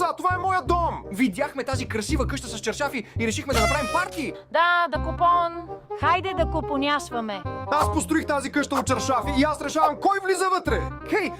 деца, това е моя дом! Видяхме тази красива къща с чершафи и решихме да направим парти. Да купон. Хайде да купонясваме. Аз построих тази къща от чершафи и аз решавам кой влиза вътре! Хей,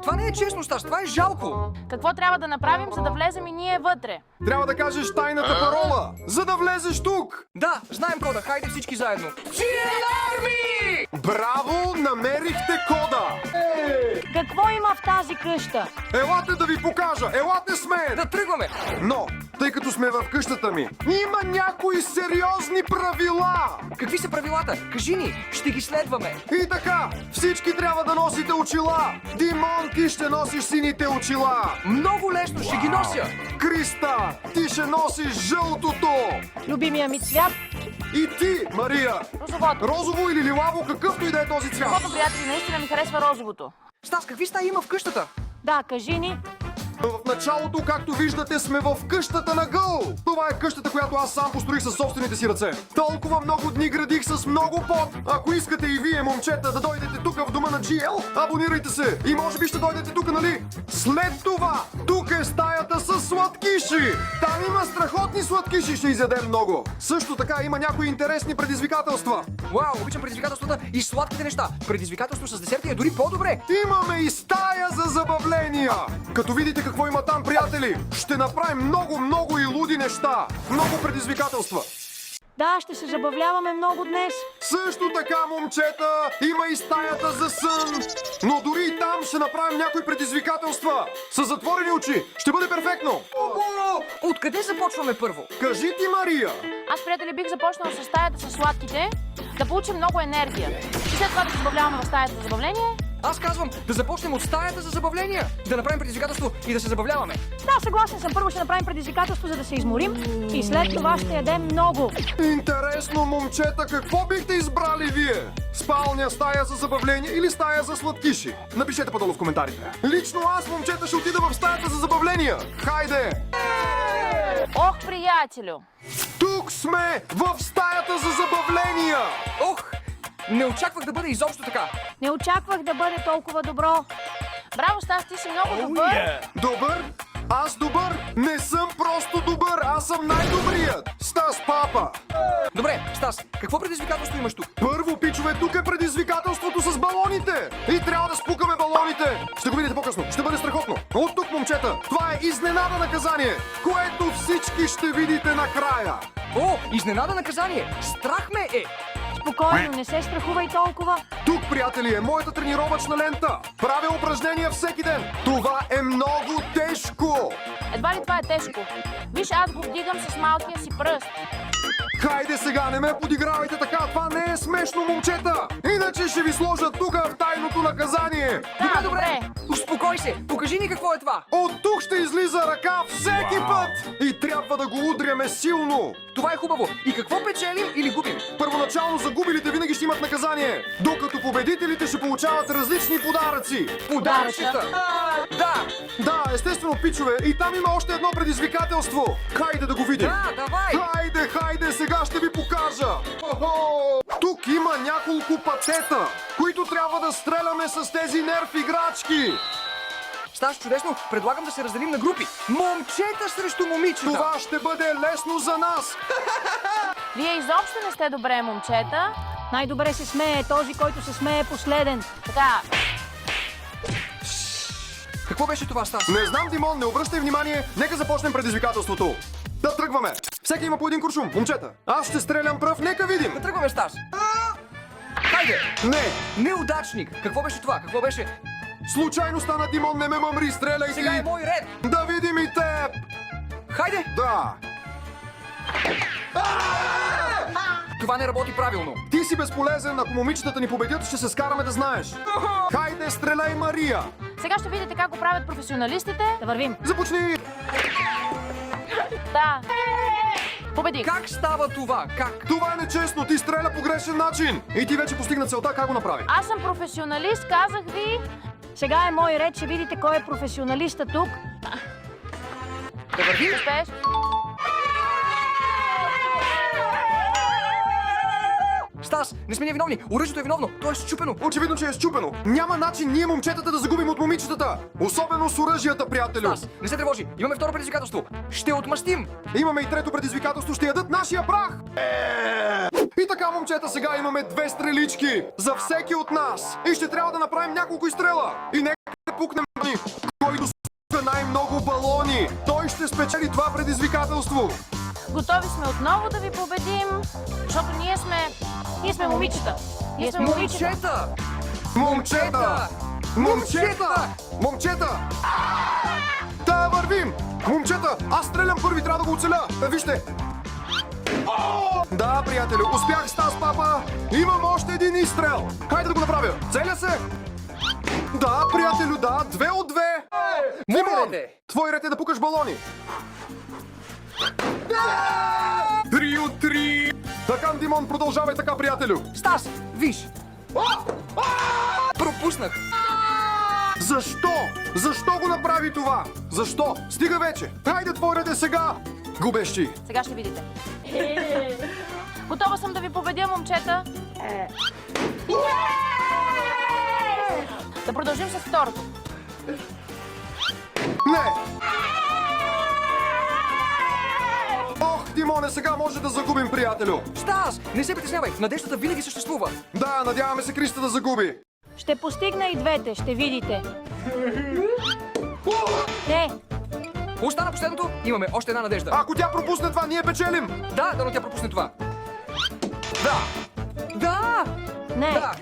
това не е честно, Стас, това е жалко. Какво трябва да направим, за да влезем и ние вътре? Трябва да кажеш тайната парола, за да влезеш тук! Да, знаем кода, хайде всички заедно. Арми! Браво, намерихте кода! Какво има в тази къща? Елате да ви покажа, елате с мен! Да тръгваме! Но, тъй като сме в къщата ми, има някои сериозни правила! Какви са правилата? Кажи ни, ще ги следваме. И така, всички трябва да носите очила! Димон, ти ще носиш сините очила! Много лесно, ще ги нося. Криста, ти ще носиш жълтото! Любимия ми цвят? И ти, Мария! Розовото. Розово или лилаво, какъвто и да е този цвят! Моето, приятели, наистина ми харесва розовото. Стас, какви стаи има в къщата? Да, кажи ни. В началото, както виждате, сме в къщата на Гъл. Това е къщата, която аз сам построих със собствените си ръце. Толкова много дни градих с много пот. Ако искате и вие, момчета, да дойдете тук в дома на GL, абонирайте се. И може би ще дойдете тук, нали? След това, тук е стаята с сладкиши. Там има страхотни сладкиши, ще изядем много. Също така има някои интересни предизвикателства. Вау, обичам предизвикателствата и сладките неща. Предизвикателство с десерти е дори по-добре. Имаме и стая за забавления. Като видите какво има там, приятели, ще направим много и луди неща. Много предизвикателства. Да, ще се забавляваме много днес. Също така, момчета, има и стаята за сън. Но дори и там ще направим някои предизвикателства. С затворени очи. Ще бъде перфектно. Откъде започваме първо? Кажи ти, Мария. Аз, приятели, бих започнал с стаята с сладките, да получим много енергия. И след това да се забавляваме в стаята за забавление. Аз казвам да започнем от стаята за забавления. Да направим предизвикателство и да се забавляваме. Да, съгласен съм. Първо ще направим предизвикателство, за да се изморим. И след това ще ядем много. Интересно, момчета, какво бихте избрали вие? Спалня, стая за забавление или стая за сладкиши? Напишете по-долу в коментарите. Лично аз, момчета, ще отида в стаята за забавления. Хайде! Ох, приятелю! Тук сме в стаята за забавления! Ох, не очаквах да бъде изобщо така. Не очаквах да бъде толкова добро. Браво, Стас, ти си много добър. Добър? Аз добър? Не съм просто добър, аз съм най-добрият! Стас, папа! Добре, Стас, какво предизвикателство имаш тук? Първо, пичове, тук е предизвикателството с балоните! И трябва да спукаме балоните! Ще го видите по-късно, ще бъде страхотно! От тук, момчета, това е изненада наказание, което всички ще видите накрая! О, изненада наказание! Страх ме е! Спокойно, не се страхувай толкова. Тук, приятели, е моята тренировъчна лента! Правя упражнения всеки ден! Това е много тежко! Едва ли това е тежко? Виж, аз го вдигам с малкия си пръст. Хайде сега, не ме подигравайте така, това не е смешно, момчета! Иначе ще ви сложа тук в тайното наказание! Да, добре. Успокой се, покажи ни какво е това! От тук ще излиза ръка всеки път! И трябва да го удряме силно! Това е хубаво. И какво печелим или губим? Първоначално загубилите винаги ще имат наказание, докато победителите ще получават различни подаръци! Подаръчета! Да! Да, естествено, пичове, и там има още едно предизвикателство! Хайде да го видим! Да, давай! Хайде, сега ще ви покажа! Охо! Тук има няколко патета, които трябва да стреляме с тези нерф играчки! Стас, чудесно, предлагам да се разделим на групи. Момчета срещу момичета! Това ще бъде лесно за нас! Вие изобщо не сте добре, момчета. Най-добре се смее този, който се смее последен. Така, Какво беше това, Стас? Не знам, Димон, не обръщай внимание, нека започнем предизвикателството. Да тръгваме! Всеки има по един куршум, момчета. Аз ще стрелям пръв, нека видим! Да тръгваме, Стас! Хайде! Не! Неудачник! Какво беше това? Какво беше? Случайно стана, Димон, не ме мъмри, стреляй Сега ти! е мой ред! Да видим и теб! Хайде! Да! Това не работи правилно. Ти си безполезен, ако момичетата ни победят, ще се скараме да знаеш. Хайде, стреляй, Мария! сега ще видите как го правят професионалистите. Да вървим. Започни! Да. Победих. Как става това? Как? Това е нечестно, ти стреля по грешен начин! И ти вече постигна целта, как го направи? Аз съм професионалист, казах ви. Сега е мой ред, ще видите кой е професионалиста тук. Да вървим? Успееш? Стас, не сме ние виновни. Оръжието е виновно. То е счупено. Очевидно, че е счупено. Няма начин ние, момчетата, да загубим от момичетата. Особено с оръжията, приятелю. Стас, не се тревожи. Имаме второ предизвикателство. Ще отмъстим. Имаме и трето предизвикателство. Ще ядат нашия прах. И така, момчета, сега имаме 2 стрелички за всеки от нас. И ще трябва да направим няколко изстрела. И нека да пукнем ни. Кой досука най-много балони, той ще спечели това предизвикателство. Готови сме отново да ви победим, защото ние сме момичета. Ние сме момичета. Момчета! Момчета! Момчета! Да, вървим! Момчета, аз стрелям първи, трябва да го оцеля. Вижте! Да, приятелю, успях, Стас, папа! Имам още един изстрел! Хайде да го направя! Целя се! Да, приятелю, да, 2 от 2! Димон, ред е. твой ред е да пукаш балони! 3 от 3! Така, Димон, продължавай така, приятелю! Стас, виж. Пропуснах. Защо? Защо го направи това? Защо? Стига вече! Хайде, твой ред е сега! Губещи! Сега ще видите. Готова съм да ви победя, момчета. Да продължим с второто. Не! Ох, Димоне, сега може да загубим, приятелю! Стас, не се притеснявай. Надеждата винаги съществува. Да, надяваме се Криста да загуби. Ще постигна и двете, ще видите. Не, Остана последното. Имаме още една надежда. Ако тя пропусне това, ние печелим! Да, но тя пропусне това. Да. Да. не. Да.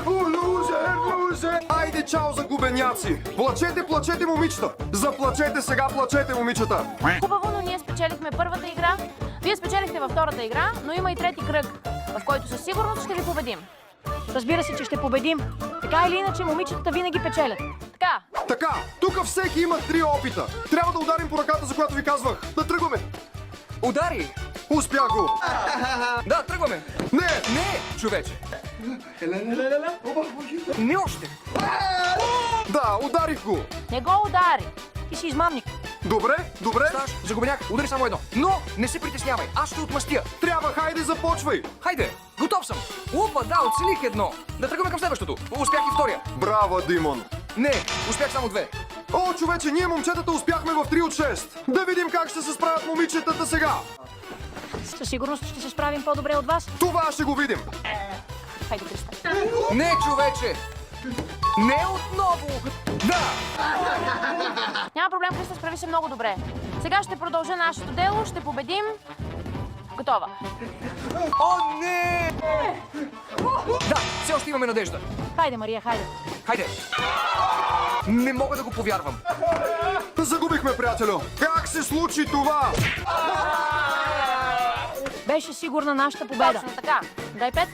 Лузер, лузер! Айде, чао, загубеняци! Плачете, плачете, момичета! Заплачете сега, плачете, момичета! Хубаво, но ние спечелихме първата игра. Вие спечелихте във втората игра, но има и трети кръг, в който със сигурност ще ви победим. Разбира се, че ще победим. Така или иначе, момичетата винаги печелят. Така, Така, тук всеки има 3 опита. Трябва да ударим по ръката, за която ви казвах. Да тръгваме! Удари. Успях го! Да, тръгваме. Не! Не, човече. Не още. Да, ударих го! не го удари. Ти си измамник. Добре, добре. Сташ, загубеняк, удари само едно. Но не се притеснявай, аз ще отмъстя. Трябва, хайде, започвай! Хайде, готов съм. Опа, да, оцелих едно. Да тръгваме към следващото. Успях и втория. Браво, Димон! Не, успях само 2. О, човече, ние момчетата успяхме в 3 от 6. Да видим как ще се справят момичетата сега. Със сигурност ще се справим по-добре от вас. Това ще го видим. Хайде, Криста. Не, човече. Не отново. Да. Няма проблем, Криста, справи се много добре. Сега ще продължа нашето дело, ще победим. Готова. О, не. Да, все още имаме надежда. Хайде, Мария, хайде. Хайде. Не мога да го повярвам. Загубихме, приятелю. Как се случи това? Беше сигурна нашата победа. Точно така. Дай 5.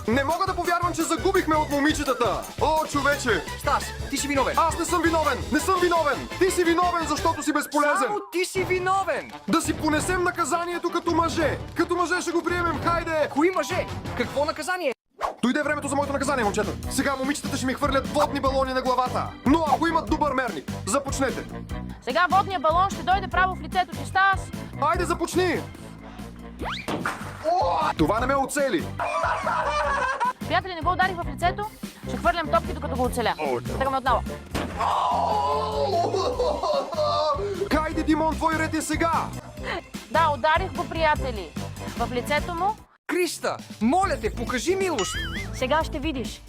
Не мога да повярвам, че загубихме от момичетата. О, човече. Стас, ти си виновен. Аз не съм виновен. Не съм виновен. Ти си виновен, защото си безполезен. Само ти си виновен. Да си понесем наказанието като мъже. Като мъже ще го приемем. Хайде. Кои мъже? Какво наказание? Дойде времето за моето наказание, момчета. Сега момичетата ще ми хвърлят водни балони на главата. Но ако имат добър мерник, започнете. Сега водният балон ще дойде право в лицето ти, Стас. Айде, започни. Това не ме оцели. Приятели, не го ударих в лицето. Ще хвърлям топки, докато го оцеля. Тръгваме отново. Хайде, Димон, твой ред е сега. Да, ударих го, приятели. В лицето му. Криста, моля те, покажи милост. Сега ще видиш.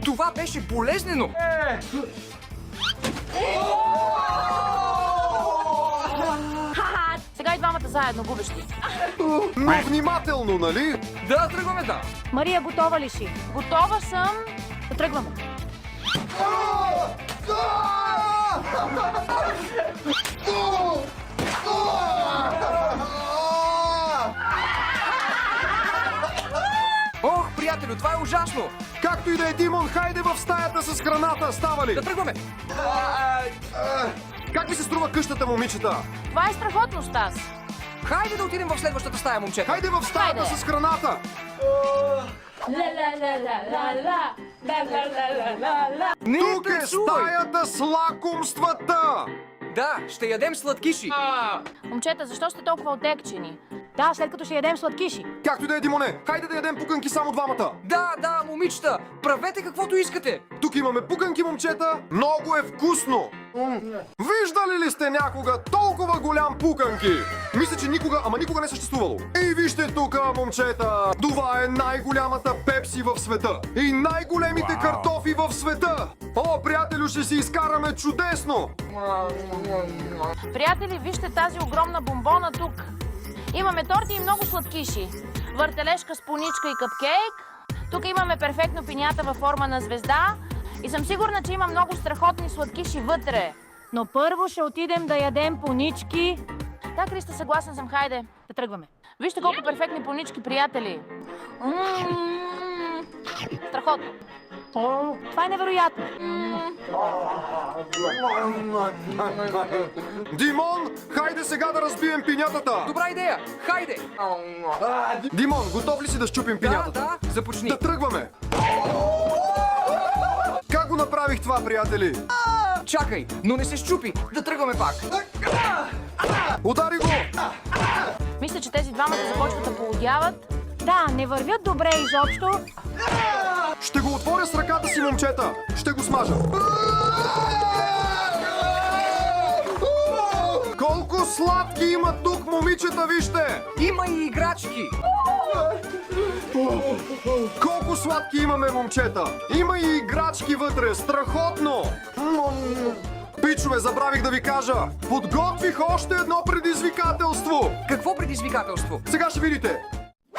Това беше болезнено. Сега и двамата заедно губещи. Но внимателно, нали? Да, тръгваме, да. Мария, готова ли си? Готова съм. Да тръгваме. Ох, приятелю, това е ужасно. Както и да е, Димон, хайде в стаята с храната. Става ли? Да тръгваме. Как ви се струва къщата, момичета? Това е страхотно, Стас. Хайде да отидем в следващата стая, момчета. Хайде в стаята Хайде. с храната. Не Тук е танцувай. стаята с лакомствата. Да, ще ядем сладкиши. Момчета, защо сте толкова отекчени? Да, след като ще ядем сладкиши. Както и да е, Димоне, хайде да ядем пуканки само двамата. Да, момичета, правете каквото искате. Тук имаме пуканки, момчета. Много е вкусно. Виждали ли сте някога толкова голям пуканки? Мисля, че никога не съществувало. И вижте тук, момчета. Това е най-голямата пепси в света. И най-големите картофи в света. О, приятелю, ще си изкараме чудесно. Приятели, вижте тази огромна бомбона тук. Имаме торти и много сладкиши. Въртележка с поничка и къпкейк. Тук имаме перфектно пинята във форма на звезда. И съм сигурна, че има много страхотни сладкиши вътре. Но първо ще отидем да ядем понички. Да, Криста, съгласен съм, хайде. Да тръгваме. Вижте колко перфектни понички, приятели. Страхотно. Това е невероятно. Димон, хайде сега да разбием пинятата. Добра идея, хайде. Димон, готов ли си да щупим пинятата? Да, започни. Да тръгваме. Как го направих това, приятели? Чакай, но не се щупи. Да тръгваме пак. Удари го! Мисля, че тези двамата започват да полудяват. Да, не вървят добре изобщо. Ще го отворя с ръката си, момчета. Ще го смажа. Колко сладки има тук, момичета, вижте! Има и играчки. Колко сладки имаме, момчета! Има и играчки вътре, страхотно! Пичове, забравих да ви кажа! Подготвих още едно предизвикателство! Какво предизвикателство? Сега ще видите!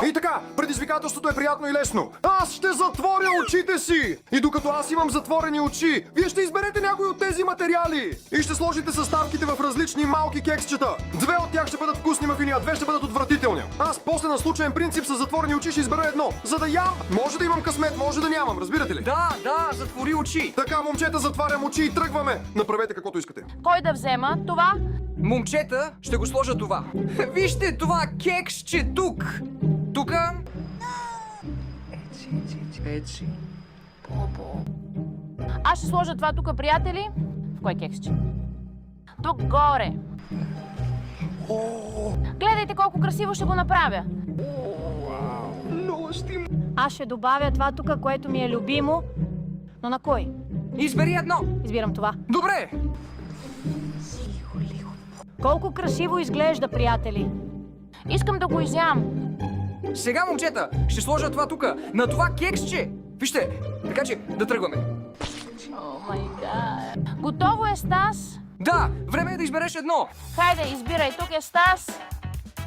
И така, предизвикателството е приятно и лесно. Аз ще затворя очите си! И докато аз имам затворени очи, вие ще изберете някой от тези материали! И ще сложите съставките в различни малки кексчета. 2 от тях ще бъдат вкусни мафини, а 2 ще бъдат отвратителни. Аз после на случайен принцип с затворени очи ще избера едно. За да ям, може да имам късмет, може да нямам, разбирате ли? Да, затвори очи. Така, момчета, затварям очи и тръгваме. Направете каквото искате. Кой да взема това? Момчета, ще го сложа това. Вижте това кексче тук. Тука. Еци. Аз ще сложа това тук, приятели. В кой кексче? Тук горе. Гледайте колко красиво ще го направя. Аз ще добавя това тук, което ми е любимо. Но на кой? Избери едно. Избирам това. Добре. Колко красиво изглежда, приятели. Искам да го изям. Сега, момчета, ще сложа това тук, на това кексче. Вижте, така че да тръгваме. Готово е, Стас? Да, време е да избереш едно. Хайде, избирай. Тук е Стас.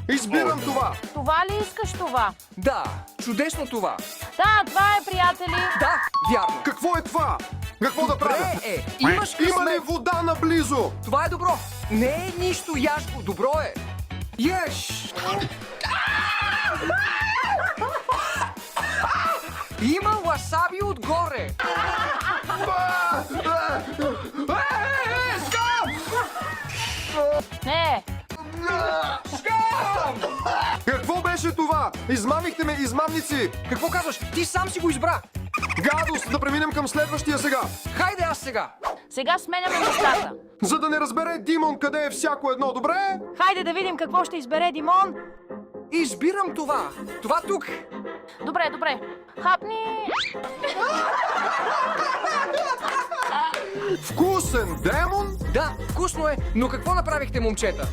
Избирам това. Това ли искаш това? Да, чудесно това. Да, това е, приятели. Да, вярно. Какво е това? Какво да правя? Добре имаш късмет. Има ли вода наблизо? Това е добро. Не е нищо яшко, добро е. Еш! Има васаби отгоре. Не. Какво беше това? Измамихте ме, измамници! Какво казваш? Ти сам си го избра. Гадост! Да преминем към следващия сега! Хайде аз сега. Сега сменяме местата. За да не разбере Димон къде е всяко едно, добре? Хайде да видим какво ще избере Димон. Избирам това. Това тук. Добре, добре. Хапни. Вкусен демон? Да, вкусно е, но какво направихте, момчета?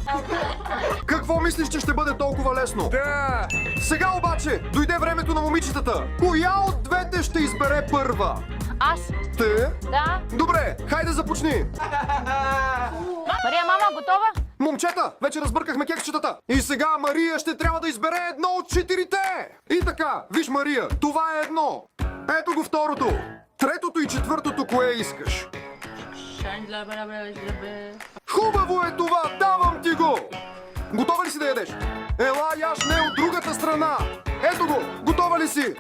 Какво мислиш, че ще бъде толкова лесно? Да. Сега обаче дойде времето на момичетата. Коя от двете ще избере първа? Аз. Те? Да. Добре, хайде започни. Мария, мама, готова? Момчета, вече разбъркахме кексчетата. И сега Мария ще трябва да избере едно от 4-те. И така, виж Мария, това е едно. Ето го второто. Третото и четвъртото кое искаш? Хубаво е това, давам ти го. Готова ли си да ядеш? Ела, яш не от другата страна. Ето го, готова ли си?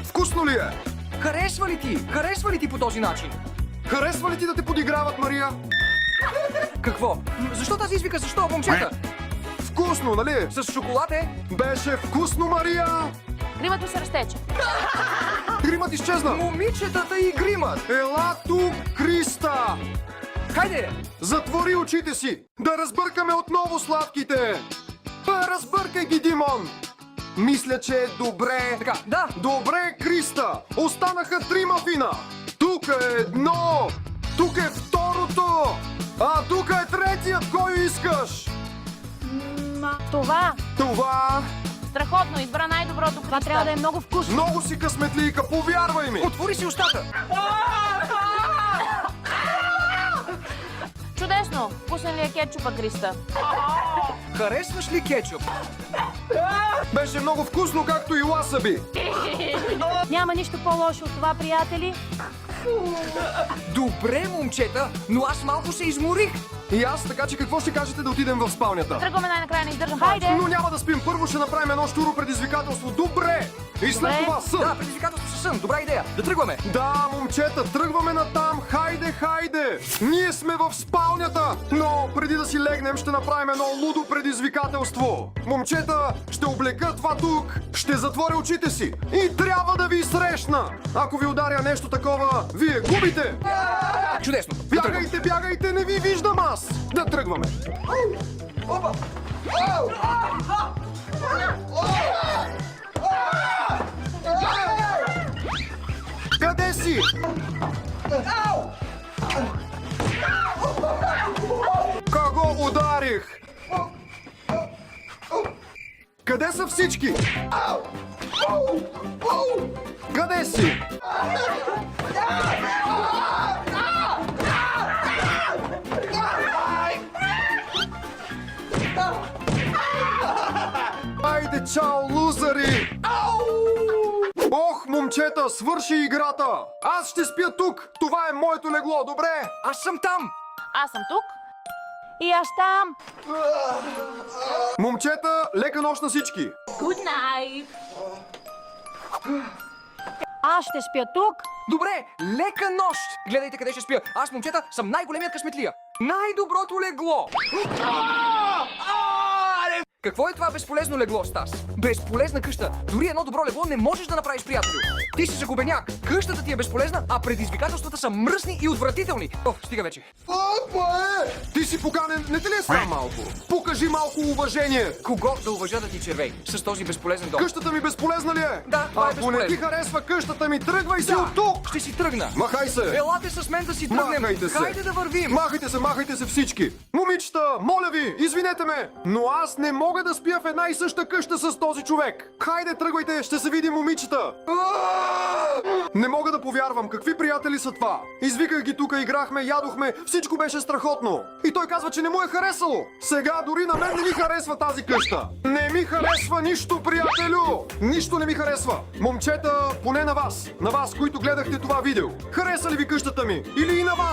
Вкусно ли е? Харесва ли ти? Харесва ли ти по този начин? Харесва ли ти да те подиграват, Мария? Какво? Защо тази извика? Защо, момчета? Вкусно, нали? С шоколад е? Беше вкусно, Мария! Гримът ми се разтече. Гримът изчезна. Момичетата и гримът! Ела тук, Криста! Хайде! Затвори очите си! Да разбъркаме отново сладките! Разбъркай ги, Димон! Мисля, че е добре. Така, да! Добре, Криста! Останаха 3 мафина! Тук е едно! Тук е второто! А тук е третият! Кой искаш? Това, Това... Страхотно, избра най-доброто, това Криста. трябва да е много вкусно. Много си късметлийка, повярвай ми! Отвори си устата! Чудесно! Вкусен ли е кетчупа, Криста? Харесваш ли кетчуп? Беше много вкусно, както и ласаби! Няма нищо по-лошо от това, приятели. Добре, момчета, но аз малко се изморих. И аз, така че какво ще кажете да отидем в спалнята? Тръгваме най-накрая, не издържам Хайде! повече. Но няма да спим. Първо ще направим едно щуро предизвикателство. Добре! И след Добре. това сън. Да, предизвикателство със сън. Добра идея. Да тръгваме. Да, момчета, тръгваме натам. Хайде, хайде! Ние сме в спалнята! Но преди да си легнем, ще направим едно лудо предизвикателство. Момчета, ще облека това тук, ще затворя очите си и трябва да ви срещна. Ако ви ударя нещо такова, вие губите. Чудесно. Да тръгваме. Бягайте, бягайте, не ви виждам аз. Да тръгваме. Къде си? Кого ударих? Къде са всички? Къде си? Айде, чао, лузари! Ох, момчета, свърши играта! Аз ще спя тук! Това е моето легло, добре? Аз съм там. Аз съм тук. И аз там. Момчета, лека нощ на всички! Good night. Аз ще спя тук. Добре, лека нощ. Гледайте къде ще спя. Аз, момчета, съм най-големият късметлия. Най-доброто легло. Какво е това безполезно легло, Стас? Безполезна къща. Дори едно добро легло не можеш да направиш, приятелю. Ти си загубеняк. Къщата ти е безполезна, а предизвикателствата са мръсни и отвратителни. О, стига вече. Ти си поканен, не те ли е срам малко? Покажи малко уважение! Кого да уважа да ти червей с този безполезен дом? Къщата ми безполезна ли е? Да, това е Ако не ти безполезно. харесва къщата ми, тръгвай си Да, от тук! ще си тръгна. Махай се! Елате с мен да си тръгнем. Махайте се! Хайде да вървим. Махайте се всички! Момичета, моля ви, извинете ме, но аз не мога да спя в една и съща къща с този човек. Хайде, тръгвайте, ще се видим, момичета! Не мога да повярвам, какви приятели са това? Извиках ги тук, играхме, ядохме, всичко беше страхотно. И той казва, че не му е харесало. Сега дори на мен не ми харесва тази къща. Не ми харесва нищо, приятелю! Нищо не ми харесва. Момчета, поне на вас, които гледахте това видео. Хареса ли ви къщата ми? Или и на вас?